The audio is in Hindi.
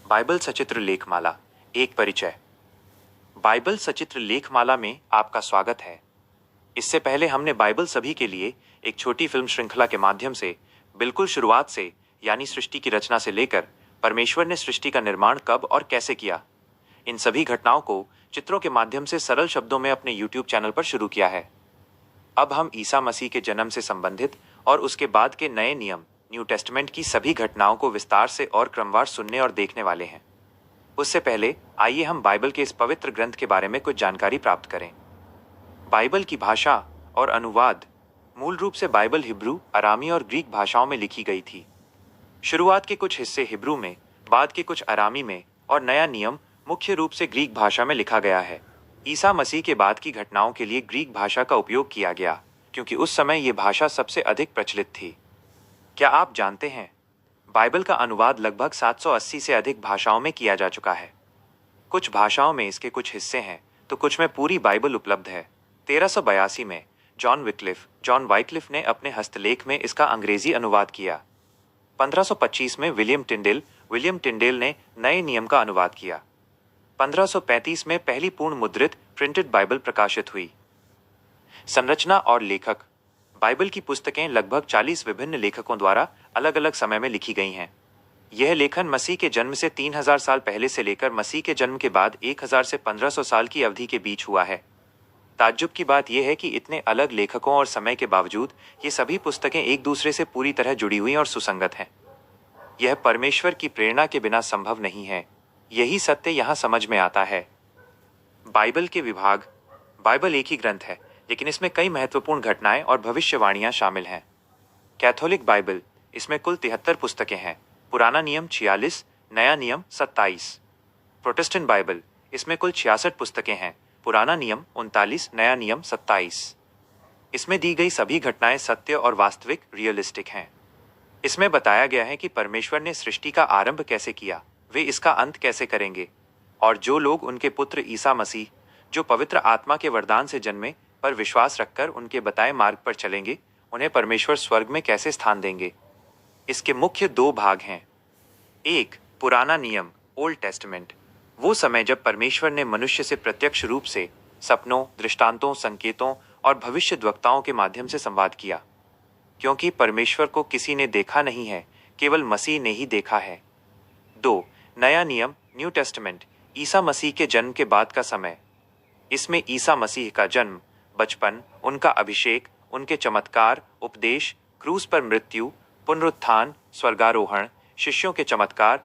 बाइबल सचित्र लेखमाला एक परिचय। बाइबल सचित्र लेखमाला में आपका स्वागत है। इससे पहले हमने बाइबल सभी के लिए एक छोटी फिल्म श्रृंखला के माध्यम से बिल्कुल शुरुआत से यानी सृष्टि की रचना से लेकर परमेश्वर ने सृष्टि का निर्माण कब और कैसे किया, इन सभी घटनाओं को चित्रों के माध्यम से सरल शब्दों में अपने YouTube चैनल पर शुरू किया है। अब हम ईसा मसीह के जन्म से संबंधित और उसके बाद के नए नियम न्यू टेस्टमेंट की सभी घटनाओं को विस्तार से और क्रमवार सुनने और देखने वाले हैं। उससे पहले आइए हम बाइबल के इस पवित्र ग्रंथ के बारे में कुछ जानकारी प्राप्त करें। बाइबल की भाषा और अनुवाद। मूल रूप से बाइबल हिब्रू, अरामी और ग्रीक भाषाओं में लिखी गई थी। शुरुआत के कुछ हिस्से हिब्रू में, बाद के कुछ अरामी में और नया नियम मुख्य रूप से ग्रीक भाषा में लिखा गया है। ईसा मसीह के बाद की घटनाओं के लिए ग्रीक भाषा का उपयोग किया गया क्योंकि उस समय ये भाषा सबसे अधिक प्रचलित थी। क्या आप जानते हैं, बाइबल का अनुवाद लगभग 780 से अधिक भाषाओं में किया जा चुका है। कुछ भाषाओं में इसके कुछ हिस्से हैं तो कुछ में पूरी बाइबल उपलब्ध है। 1382 में जॉन वाइक्लिफ ने अपने हस्तलेख में इसका अंग्रेजी अनुवाद किया। 1525 में विलियम टिंडेल ने नए नियम का अनुवाद किया। 1535 में पहली पूर्ण मुद्रित प्रिंटेड बाइबल प्रकाशित हुई। संरचना और लेखक। बाइबल की पुस्तकें लगभग 40 विभिन्न लेखकों द्वारा अलग अलग समय में लिखी गई हैं। यह लेखन मसीह के जन्म से 3000 साल पहले से लेकर मसीह के जन्म के बाद 1000 से 1500 साल की अवधि के बीच हुआ है। ताज्जुब की बात यह है कि इतने अलग लेखकों और समय के बावजूद ये सभी पुस्तकें एक दूसरे से पूरी तरह जुड़ी हुई और सुसंगत हैं। यह परमेश्वर की प्रेरणा के बिना संभव नहीं है। यही सत्य यहाँ समझ में आता है। बाइबल के विभाग। बाइबल एक ही ग्रंथ है, लेकिन इसमें कई महत्वपूर्ण घटनाएं और भविष्यवाणियां शामिल हैं। कैथोलिक बाइबल, इसमें कुल 73 पुस्तकें हैं। पुराना नियम 46, नया नियम 27। प्रोटेस्टेंट बाइबल, इसमें कुल 66 पुस्तकें हैं। पुराना नियम 39, नया नियम 27। इसमें दी गई सभी घटनाएं सत्य और वास्तविक रियलिस्टिक हैं। इसमें बताया गया है कि परमेश्वर ने सृष्टि का आरंभ कैसे किया, वे इसका अंत कैसे करेंगे, और जो लोग उनके पुत्र ईसा मसीह, जो पवित्र आत्मा के वरदान से जन्मे, पर विश्वास रखकर उनके बताए मार्ग पर चलेंगे, उन्हें परमेश्वर स्वर्ग में कैसे स्थान देंगे। इसके मुख्य 2 भाग हैं। 1. पुराना नियम, ओल्ड टेस्टमेंट, वो समय जब परमेश्वर ने मनुष्य से प्रत्यक्ष रूप से सपनों, दृष्टांतों, संकेतों और भविष्यद्वक्ताओं के माध्यम से संवाद किया, क्योंकि परमेश्वर को किसी ने देखा नहीं है, केवल मसीह ने ही देखा है। 2. नया नियम, न्यू टेस्टमेंट, ईसा मसीह के जन्म के बाद का समय। इसमें ईसा मसीह का जन्म, बचपन, उनका अभिषेक, उनके चमत्कार, उपदेश, क्रूस पर मृत्यु, पुनरुत्थान, स्वर्गारोहण, शिष्यों के चमत्कार